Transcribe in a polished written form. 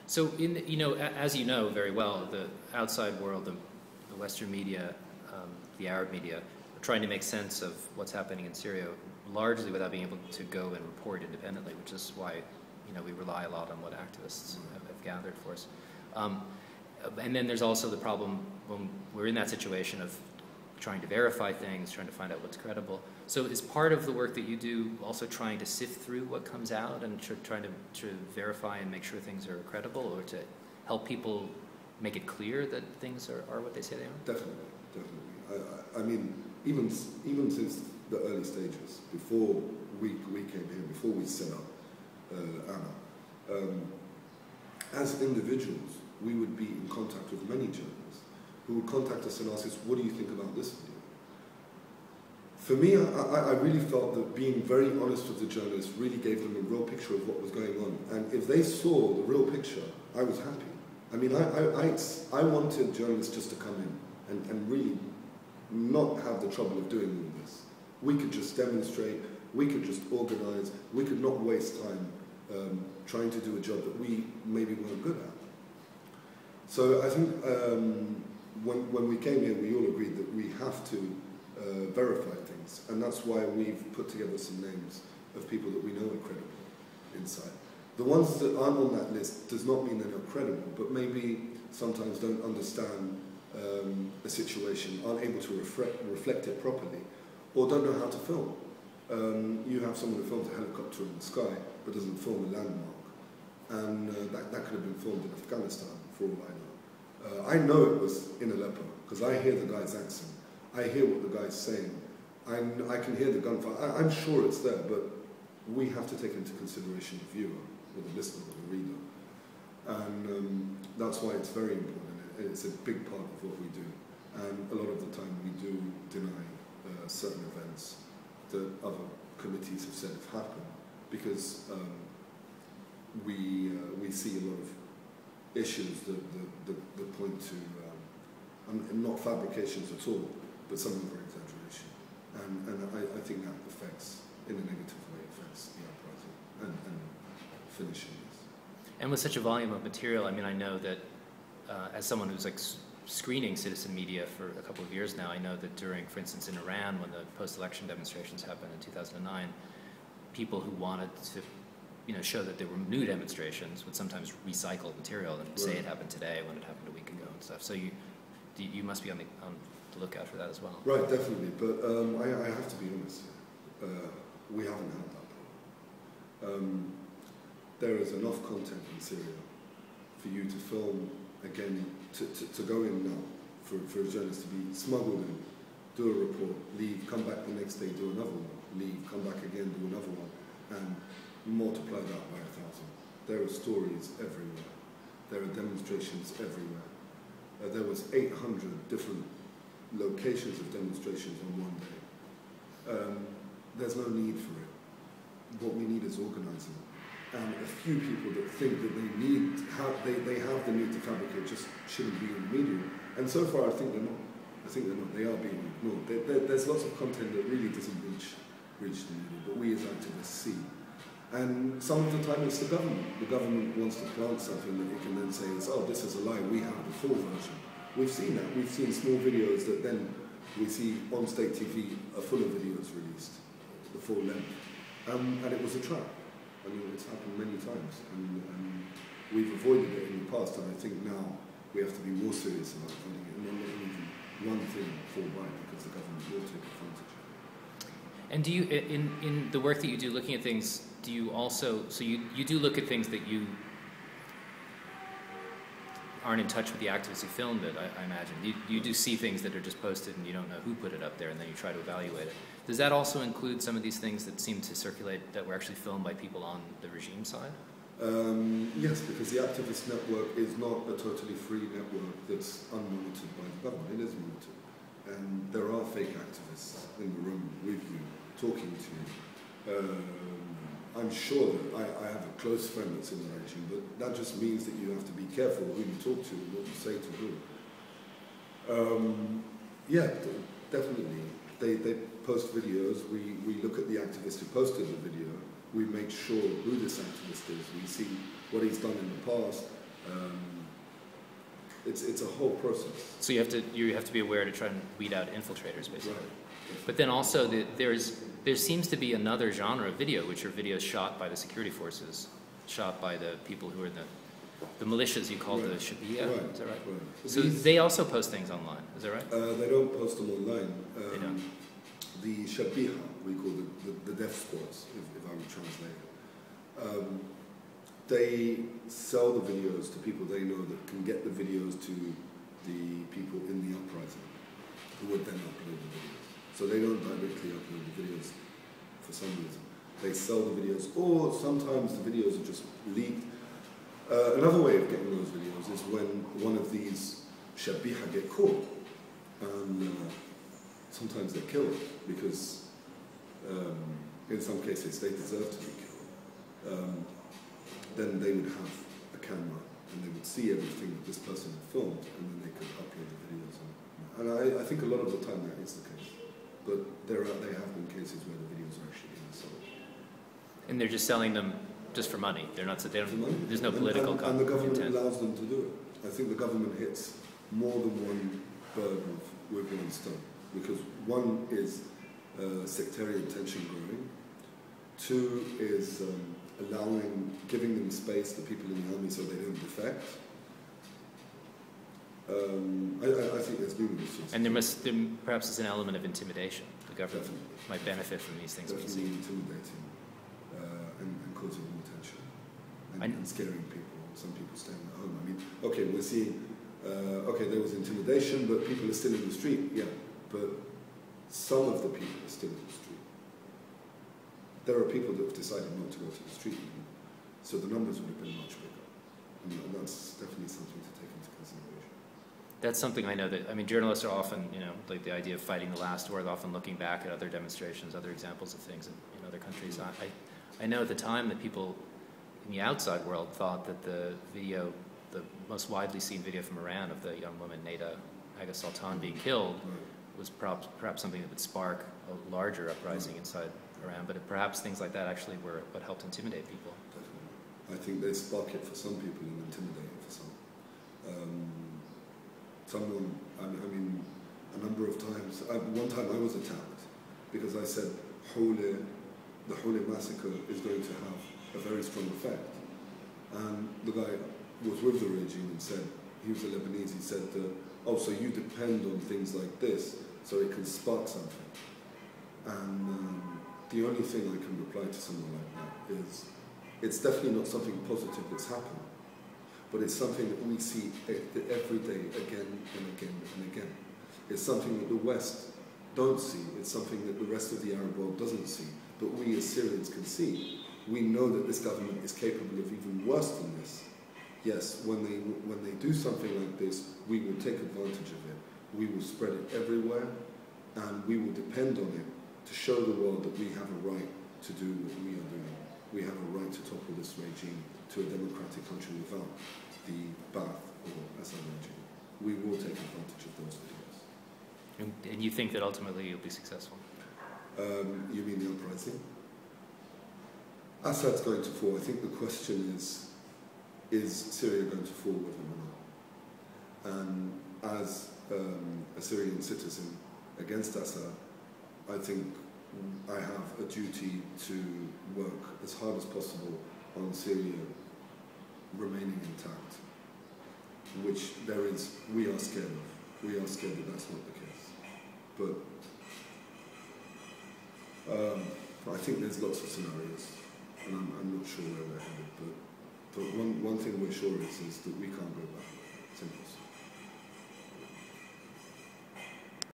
So, as you know very well, the outside world, the Western media, the Arab media, are trying to make sense of what's happening in Syria, largely without being able to go and report independently, which is why, we rely a lot on what activists have gathered for us. And then there's also the problem when we're in that situation of trying to verify things, trying to find out what's credible. So is part of the work that you do also trying to sift through what comes out and trying to verify and make sure things are credible, or to help people make it clear that things are what they say they are? Definitely. I mean, even since the early stages, before we came here, before we set up Anna, as individuals, we would be in contact with many journalists who would contact us and ask us, what do you think about this video? For me, I really felt that being very honest with the journalists really gave them a real picture of what was going on. And if they saw the real picture, I was happy. I mean, I wanted journalists just to come in and really not have the trouble of doing all this. We could just demonstrate, we could just organize, we could not waste time trying to do a job that we maybe weren't good at. So I think when we came here, we all agreed that we have to verify things, and that's why we've put together some names of people that we know are credible inside. The ones that aren't on that list does not mean they're not credible, but maybe sometimes don't understand a situation, aren't able to reflect it properly, or don't know how to film. You have someone who films a helicopter in the sky, but doesn't film a landmark, and that could have been filmed in Afghanistan, for all I know. I know it was in Aleppo, because I hear the guy's accent. I hear what the guy's saying. I can hear the gunfire. I'm sure it's there, but we have to take into consideration the viewer, or the listener, or the reader. And that's why it's very important. It's a big part of what we do. And a lot of the time we do deny certain events that other committees have said have happened, because we see a lot of issues that point to, not fabrications at all, but some of them are exaggeration. And I think that affects, in a negative way, affects the uprising and finishing this. And with such a volume of material, I mean, I know that as someone who's screening citizen media for a couple of years now, I know that during, for instance, in Iran, when the post-election demonstrations happened in 2009, people who wanted to show that there were new demonstrations would sometimes recycle material and say it happened today when it happened a week ago and stuff. So you must be on the lookout for that as well. Right, definitely. But I have to be honest. We haven't had that problem. There is enough content in Syria for you to film again, to go in now, for a journalist to be smuggled in, do a report, leave, come back the next day, do another one, leave, come back again, do another one, and multiply that by 1,000. There are stories everywhere. There are demonstrations everywhere. There was 800 different locations of demonstrations on one day. There's no need for it. What we need is organising. And a few people that think that they have the need to fabricate just shouldn't be in the media. And so far I think they're not. They are being ignored. There's lots of content that really doesn't reach the media, but we as activists see. And some of the time it's the government. The government wants to plant something that it can then say, oh, this is a lie, we have the full version. We've seen that. We've seen small videos that then we see on state TV, a full of videos released, the full length. And it was a trap. I mean, it's happened many times. And we've avoided it in the past, and I think now we have to be more serious about funding it and not letting even one thing fall by, because the government will take advantage of it. And do you, in the work that you do looking at things, do you also, so you do look at things that you aren't in touch with the activists who filmed it, I imagine. You do see things that are just posted and you don't know who put it up there, and then you try to evaluate it. Does that also include some of these things that seem to circulate that were actually filmed by people on the regime side? Yes, because the activist network is not a totally free network that's unmonitored by the government. It is monitored. And there are fake activists in the room with you, talking to you. I'm sure that I have a close friend that's in the regime, but that just means that you have to be careful who you talk to and what you say to who. Yeah, definitely. They post videos. We look at the activist who posted the video. We make sure who this activist is. We see what he's done in the past. It's a whole process. So you have to be aware to try and weed out infiltrators, basically. Right. But then also there seems to be another genre of video, which are videos shot by the security forces, shot by the people who are the militias you call the Shabiya. Right. Is that right? Right. So they also post things online. Is that right? They don't post them online. They don't. The Shabiha, we call the death squads, if I would translate it. They sell the videos to people they know that can get the videos to the people in the uprising, who would then upload the videos. So they don't directly upload the videos for some reason. They sell the videos, or sometimes the videos are just leaked. Another way of getting those videos is when one of these Shabiha get caught, and sometimes they're killed because in some cases they deserve to be killed. Then they would have a camera and they would see everything that this person had filmed, and then they could upload the videos. And I think a lot of the time that is the case. But they have been cases where the videos are actually being sold. And they're just selling them just for money. They're not. There's no political content. And the government allows them to do it. I think the government hits more than one bird with one stone, because one is sectarian tension growing. Two is giving them space, the people in the army, so they don't defect. I think there's numerous sorts. And perhaps it's an element of intimidation. The government might benefit from these things being Definitely seen. intimidating and causing more tension and scaring people. Some people staying at home. I mean, okay, we're seeing, there was intimidation, but people are still in the street. Yeah, but some of the people are still in the street. There are people that have decided not to go to the street anymore, so the numbers would have been much bigger. And that's definitely something to take into consideration. That's something I know journalists are often, like the idea of fighting the last war, often looking back at other demonstrations, other examples of things in other countries. I know at the time that people in the outside world thought that the most widely seen video from Iran of the young woman Neda Aga Sultan being killed was perhaps something that would spark a larger uprising inside Iran, but perhaps things like that actually were what helped intimidate people. Definitely. I think they spark it for some people and intimidate it for some. A number of times, one time I was attacked because I said the Hawley massacre is going to have a very strong effect. And the guy was with the regime and said, he was a Lebanese, he said, so you depend on things like this so it can spark something. And the only thing I can reply to someone like that is, it's definitely not something positive that's happened, but it's something that we see every day, again and again and again. It's something that the West don't see. It's something that the rest of the Arab world doesn't see, but we as Syrians can see. We know that this government is capable of even worse than this. Yes, when they do something like this, we will take advantage of it. We will spread it everywhere, and we will depend on it to show the world that we have a right to do what we are doing. We have a right to topple this regime to a democratic country without the Ba'ath or Assad regime. We will take advantage of those videos. And you think that ultimately you'll be successful? You mean the uprising? Assad's going to fall. I think the question is Syria going to fall with him or not? And as a Syrian citizen against Assad, I think I have a duty to work as hard as possible on Syria remaining intact, which we are scared of. We are scared that that's not the case. But I think there's lots of scenarios, and I'm not sure where we're headed. But one thing we're sure is that we can't go back. Simple.